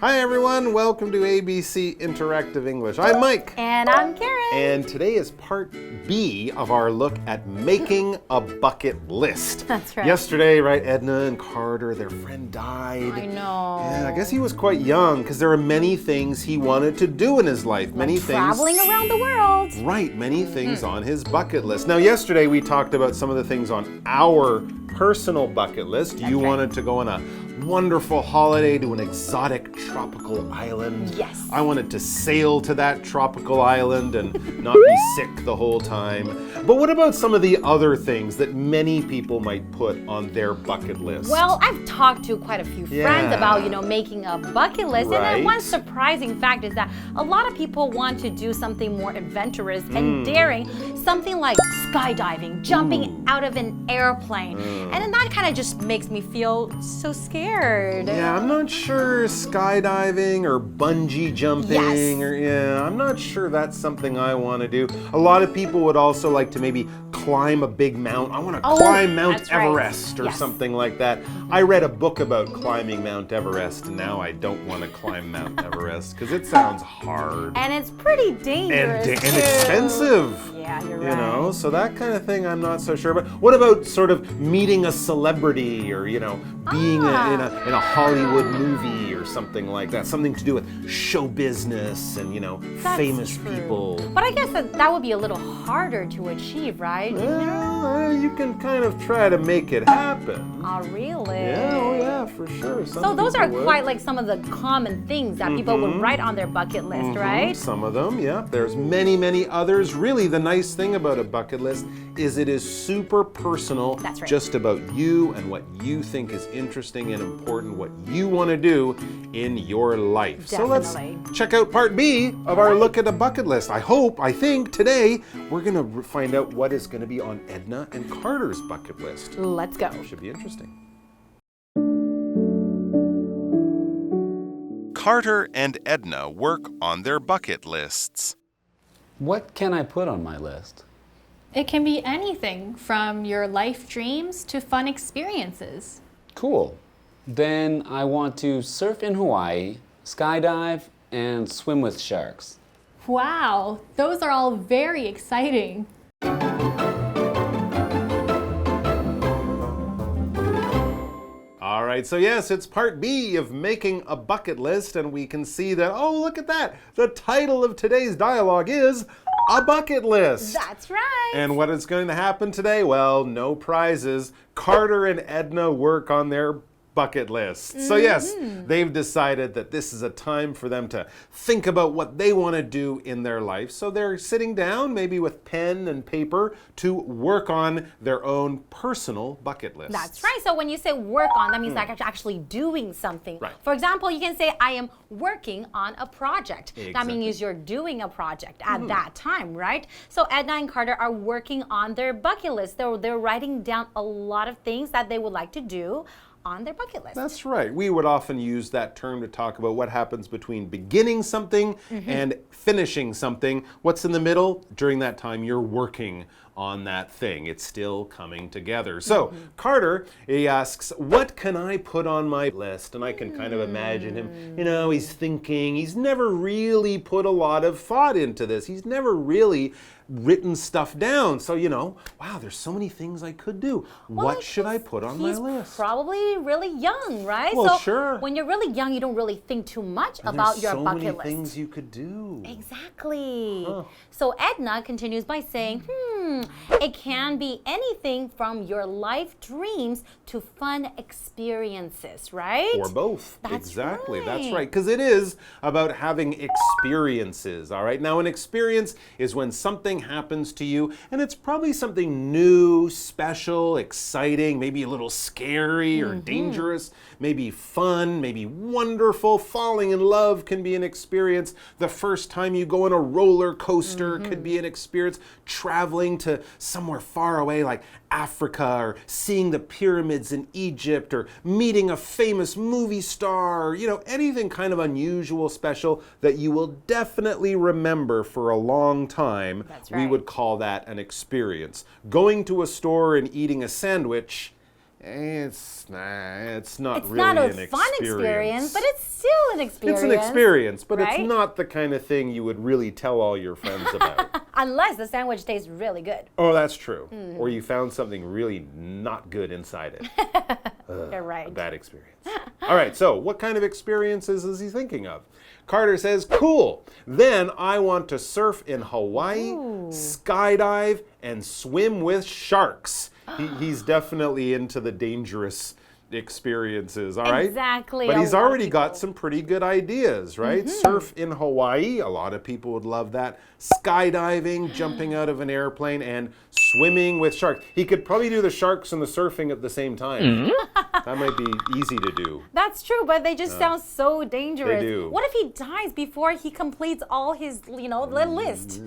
Hi everyone, welcome to ABC Interactive English. I'm Mike. And I'm Karen. And today is part B of our look at making a bucket list. That's right. Yesterday, right, Edna and Carter, their friend died. I know. Yeah, I guess he was quite young because there are many things he wanted to do in his life. Many things. Traveling around the world. Right, many things on his bucket list. Now, yesterday we talked about some of the things on our personal bucket list. You wanted to go on a wonderful holiday to an exotic tropical island. Yes. I wanted to sail to that tropical island and not be sick the whole time. But what about some of the other things that many people might put on their bucket list? Well, I've talked to quite a few friends about, making a bucket list. Right. And then one surprising fact is that a lot of people want to do something more adventurous and daring, something like skydiving, jumping out of an airplane. And then that kind of just makes me feel so scared. Yeah, I'm not sure skydiving or bungee jumping I'm not sure that's something I want to do. A lot of people would also like to maybe climb a big mountain. I want to climb Mount Everest or something like that. I read a book about climbing Mount Everest and now I don't want to climb Mount Everest because it sounds hard. And it's pretty dangerous and expensive. Yeah, you're right. So that kind of thing I'm not so sure. But what about sort of meeting a celebrity or, being in a Hollywood movie or something like that? Something to do with show business and, famous people. But I guess that would be a little harder to achieve, right? Well, you can kind of try to make it happen. Oh, really? Yeah, for sure. So those are quite like some of the common things that people would write on their bucket list, right? Some of them, yeah. There's many, many others. Really, the nice thing about a bucket list is it is super personal. That's right. Just about you and what you think is interesting and important, what you want to do in your life. Definitely. So let's check out part B of our look at a bucket list. I think today we're going to find out what is going to be on Edna and Carter's bucket list. Let's go. Should be interesting. Carter and Edna work on their bucket lists. What can I put on my list? It can be anything from your life dreams to fun experiences. Cool. Then I want to surf in Hawaii, skydive, and swim with sharks. Wow, those are all very exciting. All right, so yes, it's part B of making a bucket list, and we can see that, oh, look at that. The title of today's dialogue is A Bucket List. That's right. And what is going to happen today? Well, no prizes. Carter and Edna work on their bucket lists. So yes, they've decided that this is a time for them to think about what they want to do in their life. So they're sitting down, maybe with pen and paper, to work on their own personal bucket list. That's right. So when you say work on, that means like actually doing something. Right. For example, you can say, I am working on a project. Exactly. That means you're doing a project at that time, right? So Edna and Carter are working on their bucket list. They're writing down a lot of things that they would like to do on their bucket list. That's right. We would often use that term to talk about what happens between beginning something and finishing something. What's in the middle? During that time, you're working on that thing. It's still coming together. So Carter, he asks, what can I put on my list? And I can kind of imagine him, he's thinking. He's never really put a lot of thought into this. He's never really written stuff down. So, wow, there's so many things I could do. What should I put on my list? He's probably really young, right? Well, so sure. When you're really young, you don't really think too much about your bucket list. There's so many things you could do. Exactly. So Edna continues by saying, it can be anything from your life dreams to fun experiences, right? Or both. That's exactly. right. That's right. Because it is about having experiences, all right? Now, an experience is when something happens to you, and it's probably something new, special, exciting, maybe a little scary or dangerous, maybe fun, maybe wonderful. Falling in love can be an experience. The first time you go on a roller coaster could be an experience. Traveling to somewhere far away like Africa, or seeing the pyramids in Egypt, or meeting a famous movie star, anything kind of unusual, special that you will definitely remember for a long time. That's We would call that an experience. Going to a store and eating a sandwich, It's not It's really not a an fun experience, but it's still an experience. It's an experience, but right? it's not the kind of thing you would really tell all your friends about. Unless the sandwich tastes really good. Oh, that's true. Or you found something really not good inside it. You're right. A bad experience. All right, so what kind of experiences is he thinking of? Carter says, cool. Then I want to surf in Hawaii, skydive, and swim with sharks. He's definitely into the dangerous experiences, all right? Exactly. But he's a lot of already got people. some pretty good ideas, right? Surf in Hawaii, a lot of people would love that. Skydiving, jumping out of an airplane, and swimming with sharks. He could probably do the sharks and the surfing at the same time. That might be easy to do. That's true, but they just sound so dangerous. They do. What if he dies before he completes all his, the list?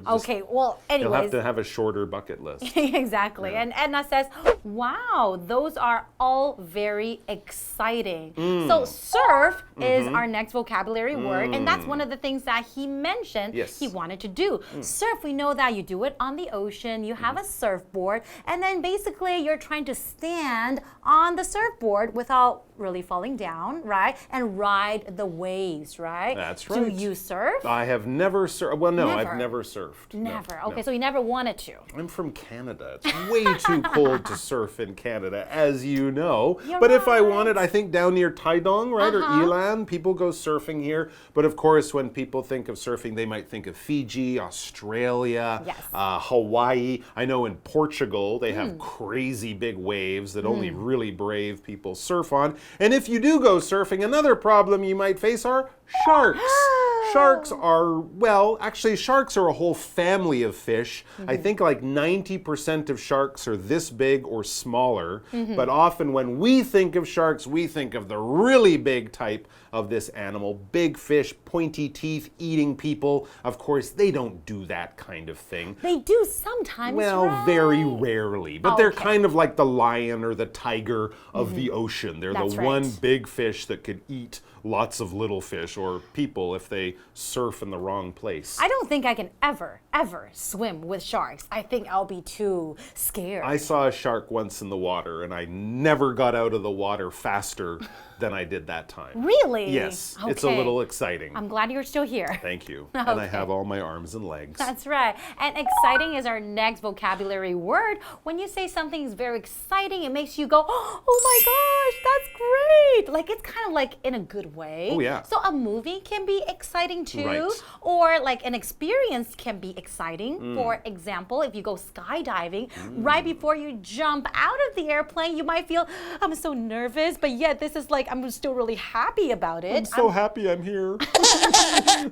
Okay, well, He'll have anyways. to have a shorter bucket list. Exactly. And Edna says, wow, those are all very exciting. So surf is our next vocabulary word, and that's one of the things that he mentioned he wanted to do. Surf, we know that you do it on the ocean, you have a surfboard, and then basically you're trying to stand on the surfboard without really falling down, right? And ride the waves, right? That's right. Do you surf? I have never surfed. Well, no, Never. I've never surfed. No, Never. Okay, no. so you never wanted to. I'm from Canada. It's way too cold to surf in Canada, as you know. You're but if I right. wanted, I think down near Taidong, right, or Ilan, people go surfing here. But of course, when people think of surfing, they might think of Fiji, Australia, Yes. Hawaii. I know in Portugal, they have crazy big waves that only really brave people surf on. And if you do go surfing, another problem you might face are sharks. Sharks are, well, actually sharks are a whole family of fish. I think like 90% of sharks are this big or smaller. But often when we think of sharks, we think of the really big type of this animal. Big fish, pointy teeth, eating people. Of course, they don't do that kind of thing. They do sometimes, Well, right? very rarely. But they're Okay. kind of like the lion or the tiger of the ocean. They're That's the right. one big fish that could eat lots of little fish or people if they surf in the wrong place. I don't think I can ever swim with sharks. I think I'll be too scared. I saw a shark once in the water and I never got out of the water faster than I did that time. Really? Yes, it's a Okay. little exciting. I'm glad you're still here. Thank you. And I Okay. have all my arms and legs. That's right. And exciting is our next vocabulary word. When you say something is very exciting, it makes you go, oh my gosh, that's great. Like it's kind of like in a good way. Oh, yeah. So a movie can be exciting too. Right. Or like an experience can be exciting. For example, if you go skydiving, right before you jump out of the airplane, you might feel, I'm so nervous, but yet this is like, I'm still really happy about it. I'm so happy I'm here.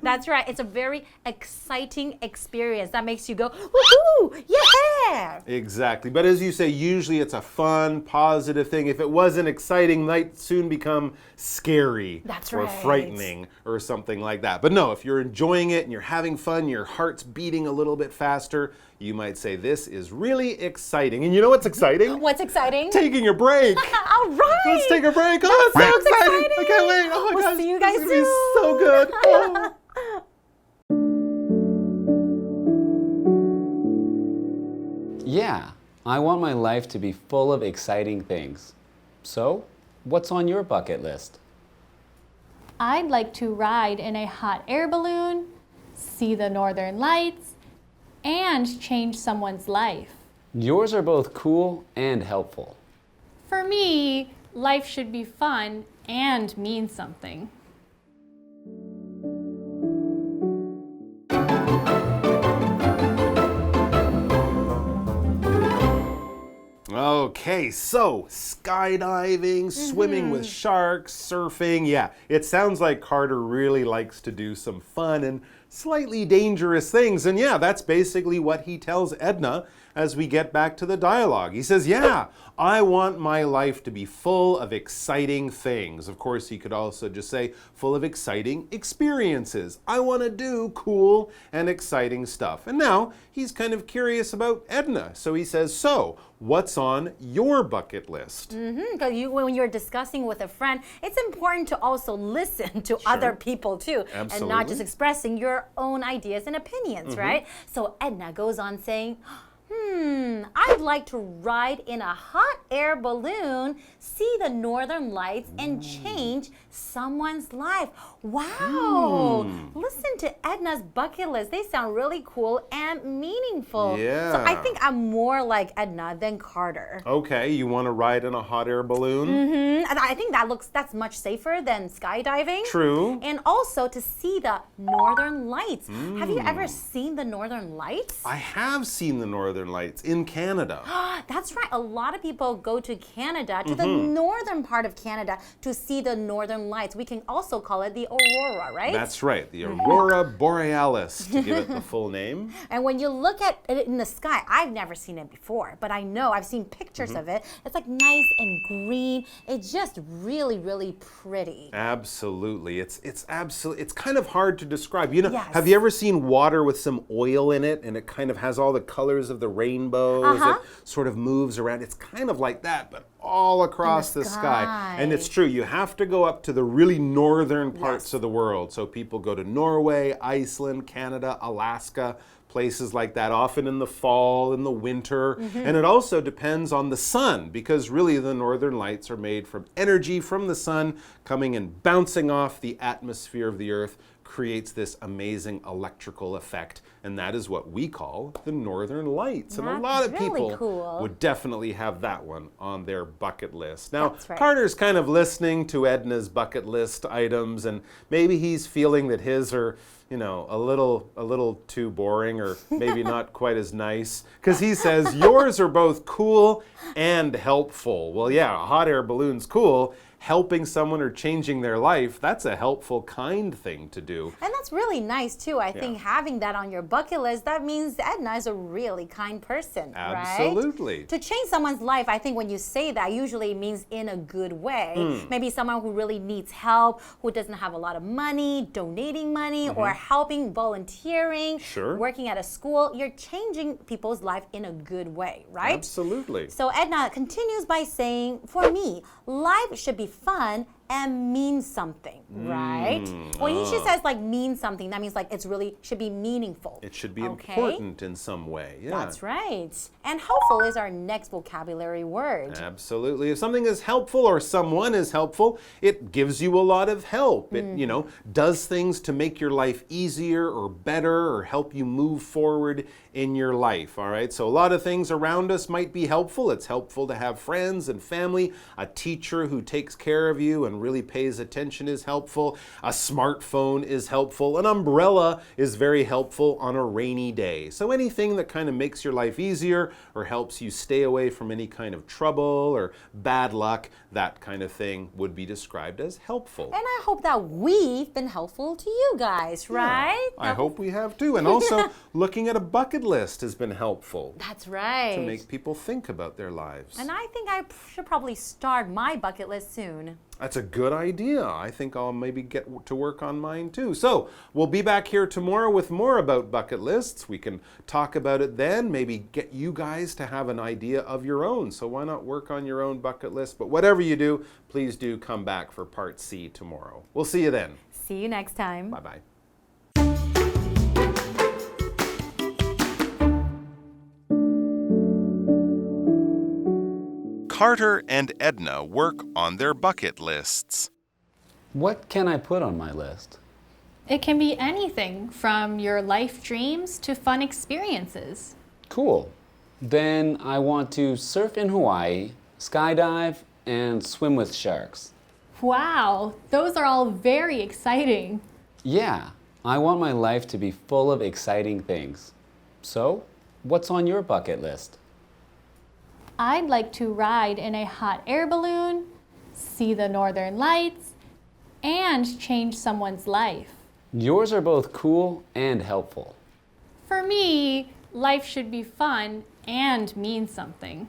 That's right. It's a very exciting experience that makes you go, woohoo, yeah. Exactly. But as you say, usually it's a fun, positive thing. If it wasn't exciting, it might soon become scary That's or right. frightening or something like that. But no, if you're enjoying it and you're having fun, your heart's beating a little bit faster, you might say, this is really exciting. And you know what's exciting? What's exciting? Taking a break. All right. Let's take a break. Oh, it's so sounds exciting. I exciting. can't wait. Oh my We'll gosh. see you guys this is gonna be so good. Oh. Yeah, I want my life to be full of exciting things. So, what's on your bucket list? I'd like to ride in a hot air balloon, see the northern lights, and change someone's life. Yours are both cool and helpful. For me, life should be fun and mean something. Okay, so skydiving, swimming with sharks, surfing. Yeah, it sounds like Carter really likes to do some fun and slightly dangerous things. And yeah, that's basically what he tells Edna as we get back to the dialogue. He says, yeah, I want my life to be full of exciting things. Of course, he could also just say full of exciting experiences. I want to do cool and exciting stuff. And now he's kind of curious about Edna. So he says, so what's on your bucket list? Because when you're discussing with a friend, it's important to also listen to other people too. And not Absolutely. just expressing your own ideas and opinions, right? So Edna goes on saying, I'd like to ride in a hot air balloon, see the northern lights, and change someone's life. Wow! Listen to Edna's bucket list. They sound really cool and meaningful. Yeah. So I think I'm more like Edna than Carter. Okay, you want to ride in a hot air balloon? And I think that's much safer than skydiving. True. And also to see the northern lights. Have you ever seen the northern lights? I have seen the northern lights in Canada. That's right. A lot of people go to Canada, to the northern part of Canada, to see the northern lights. We can also call it the aurora, right? That's right, the aurora borealis, to give it the full name. And when you look at it in the sky, I've never seen it before, but I know I've seen pictures of it. It's like nice and green. It's just really, really pretty. Absolutely. It's kind of hard to describe. You know, Yes. have you ever seen water with some oil in it and it kind of has all the colors of the rainbow as it sort of moves around? It's kind of like that, but all across the sky. And it's true, you have to go up to the really northern parts of the world. So people go to Norway, Iceland, Canada, Alaska, places like that, often in the fall, in the winter. And it also depends on the sun, because really the northern lights are made from energy from the sun coming and bouncing off the atmosphere of the earth, creates this amazing electrical effect, and that is what we call the northern lights. And a lot of That's really people cool. would definitely have that one on their bucket list. Now, That's right. Carter's kind of listening to Edna's bucket list items, and maybe he's feeling that his are, you know, a little too boring, or maybe not quite as nice, because he says yours are both cool and helpful. Well, yeah, a hot air balloon's cool. Helping someone or changing their life, that's a helpful, kind thing to do. And that's really nice too. I think having that on your bucket list, that means Edna is a really kind person, Absolutely. right? To change someone's life, I think when you say that, usually it means in a good way. Maybe someone who really needs help, who doesn't have a lot of money, donating money, or helping, volunteering, working at a school. You're changing people's life in a good way, right? Absolutely. So Edna continues by saying, for me, life should be fun and mean something, right? When she says like mean something, that means like it's really should be meaningful. It should be important in some way. Yeah. That's right. And helpful is our next vocabulary word. Absolutely. If something is helpful or someone is helpful, it gives you a lot of help. It, you know, does things to make your life easier or better or help you move forward in your life, all right? So a lot of things around us might be helpful. It's helpful to have friends and family. A teacher who takes care of you and really pays attention is helpful. A smartphone is helpful. An umbrella is very helpful on a rainy day. So anything that kind of makes your life easier or helps you stay away from any kind of trouble or bad luck, that kind of thing would be described as helpful. And I hope that we've been helpful to you guys, right? I hope we have too. And also looking at a bucket list has been helpful. That's right. To make people think about their lives. And I think I should probably start my bucket list soon. That's a good idea. I think I'll maybe get to work on mine too. So we'll be back here tomorrow with more about bucket lists. We can talk about it then, maybe get you guys to have an idea of your own. So why not work on your own bucket list? But whatever you do, please do come back for part C tomorrow. We'll see you then. See you next time. Bye-bye. Carter and Edna work on their bucket lists. What can I put on my list? It can be anything from your life dreams to fun experiences. Cool. Then I want to surf in Hawaii, skydive, and swim with sharks. Wow, those are all very exciting. Yeah, I want my life to be full of exciting things. So, what's on your bucket list? I'd like to ride in a hot air balloon, see the northern lights, and change someone's life. Yours are both cool and helpful. For me, life should be fun and mean something.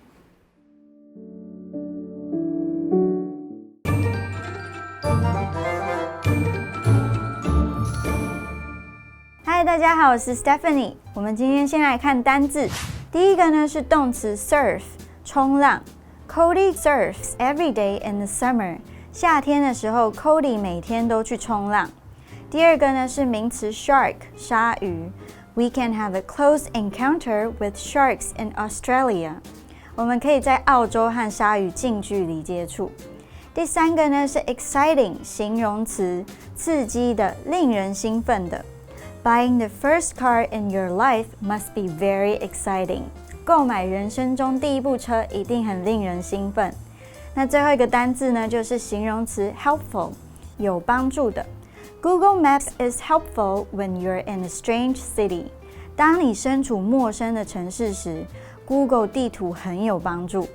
Hi， 大家好，我是 Stephanie。我们今天先来看单字。第一个呢是动词 surf， 冲浪。Cody surfs every day in the summer。夏天的时候 ，Cody 每天都去冲浪。第二个呢是名词 shark， 鲨鱼。We can have a close encounter with sharks in Australia. 我们可以在澳洲和鲨鱼近距离接触。第三个呢是 exciting 形容词，刺激的，令人兴奋的。Buying the first car in your life must be very exciting. 购买人生中第一部车一定很令人兴奋。那最后一个单字呢，就是形容词 helpful， 有帮助的。Google Maps is helpful when you're in a strange city. 当你身处陌生的城市时， Google 地图很有帮助。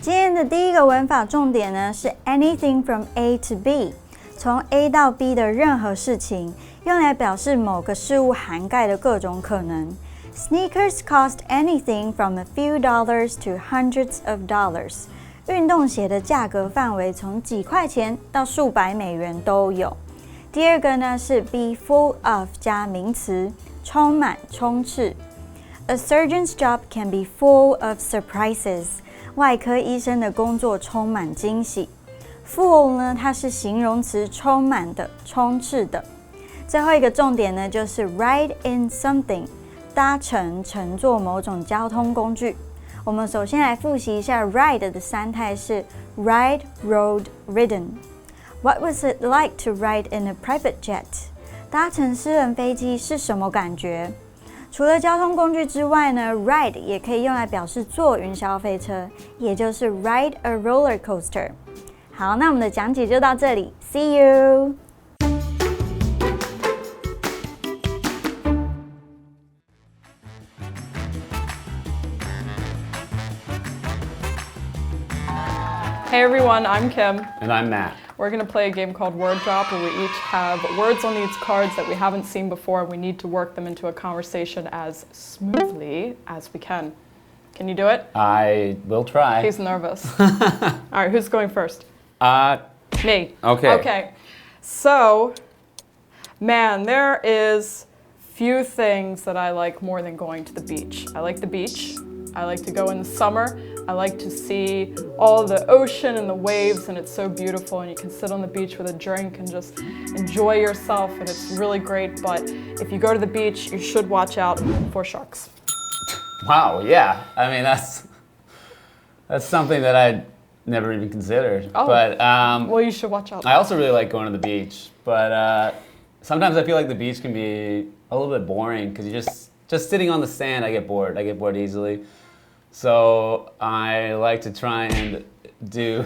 今天的第一个文法重点呢是 anything from A to B， 从 A 到 B 的任何事情，用来表示某个事物涵盖的各种可能。Sneakers cost anything from a few dollars to hundreds of dollars. 运动鞋的价格范围从几块钱到数百美元都有。第二个呢是 be full of 加名词，充满，充斥。A surgeon's job can be full of surprises. 外科医生的工作充满惊喜。Full 呢，它是形容词，充满的，充斥的。最后一个重点呢，就是 ride in something， 搭乘，乘坐某种交通工具。我们首先来复习一下 ride 的三态是 ride, rode, ridden。What was it like to ride in a private jet? 搭乘私人飞机是什么感觉？除了交通工具之外呢 ，ride 也可以用来表示坐云霄飞车，也就是 ride a roller coaster。好，那我们的讲解就到这里 ，See you。Hey everyone, I'm Kim. And I'm Matt. We're going to play a game called Word Drop where we each have words on these cards that we haven't seen before and we need to work them into a conversation as smoothly as we can. Can you do it? I will try. He's nervous. All right, who's going first? Me. Okay. Okay. So, man, there is few things that I like more than going to the beach. I like the beach. I like to go in the summer. I like to see all the ocean and the waves, and it's so beautiful, and you can sit on the beach with a drink and just enjoy yourself, and it's really great. But if you go to the beach, you should watch out for sharks. Wow, yeah. I mean, that's something that I'd never even considered. Oh, but well, you should watch out. I also really like going to the beach, but sometimes I feel like the beach can be a little bit boring because you're just sitting on the sand. I get bored. I get bored easily. So I like to try and do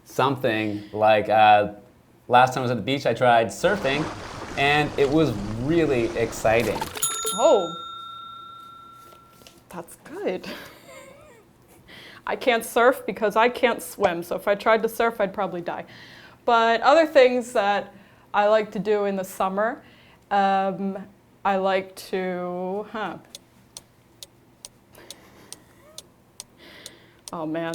something like last time I was at the beach, I tried surfing, and it was really exciting. Oh, that's good. I can't surf because I can't swim, so if I tried to surf, I'd probably die. But other things that I like to do in the summer, I like to, oh man.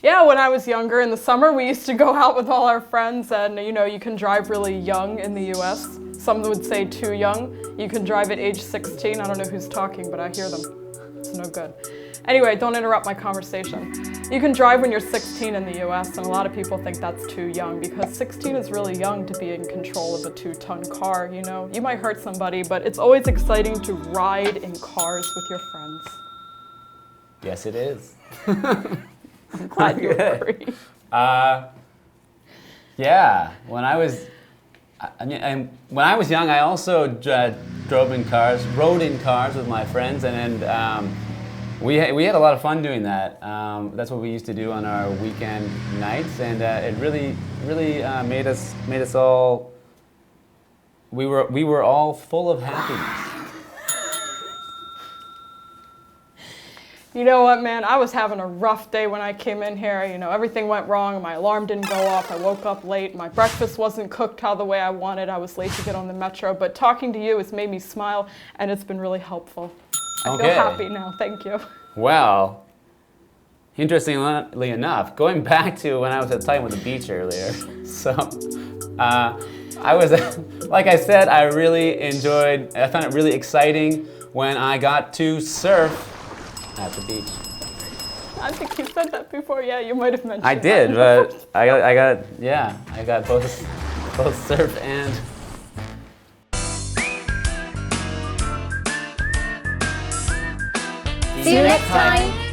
Yeah, when I was younger in the summer, we used to go out with all our friends and, you know, you can drive really young in the US. Some would say too young. You can drive at age 16. I don't know who's talking, but I hear them. It's no good. Anyway, don't interrupt my conversation. You can drive when you're 16 in the US, and a lot of people think that's too young because 16 is really young to be in control of a 2-ton car, you know? You might hurt somebody, but it's always exciting to ride in cars with your friends. Yes, it is. I'm glad you agree. Yeah, when I was young, I also rode in cars with my friends, and we had a lot of fun doing that. That's what we used to do on our weekend nights, and it really made us all. We were all full of happiness. You know what, man? I was having a rough day when I came in here. You know, everything went wrong. My alarm didn't go off. I woke up late. My breakfast wasn't cooked how the way I wanted. I was late to get on the metro. But talking to you has made me smile, and it's been really helpful. I feel happy now. Thank you. Well, interestingly enough, going back to when I was talking with the beach earlier, so I was, like I said, I found it really exciting when I got to surf at the beach. I think you said that before. Yeah, you might have mentioned I did, that. but I got both both surf and. See you next time.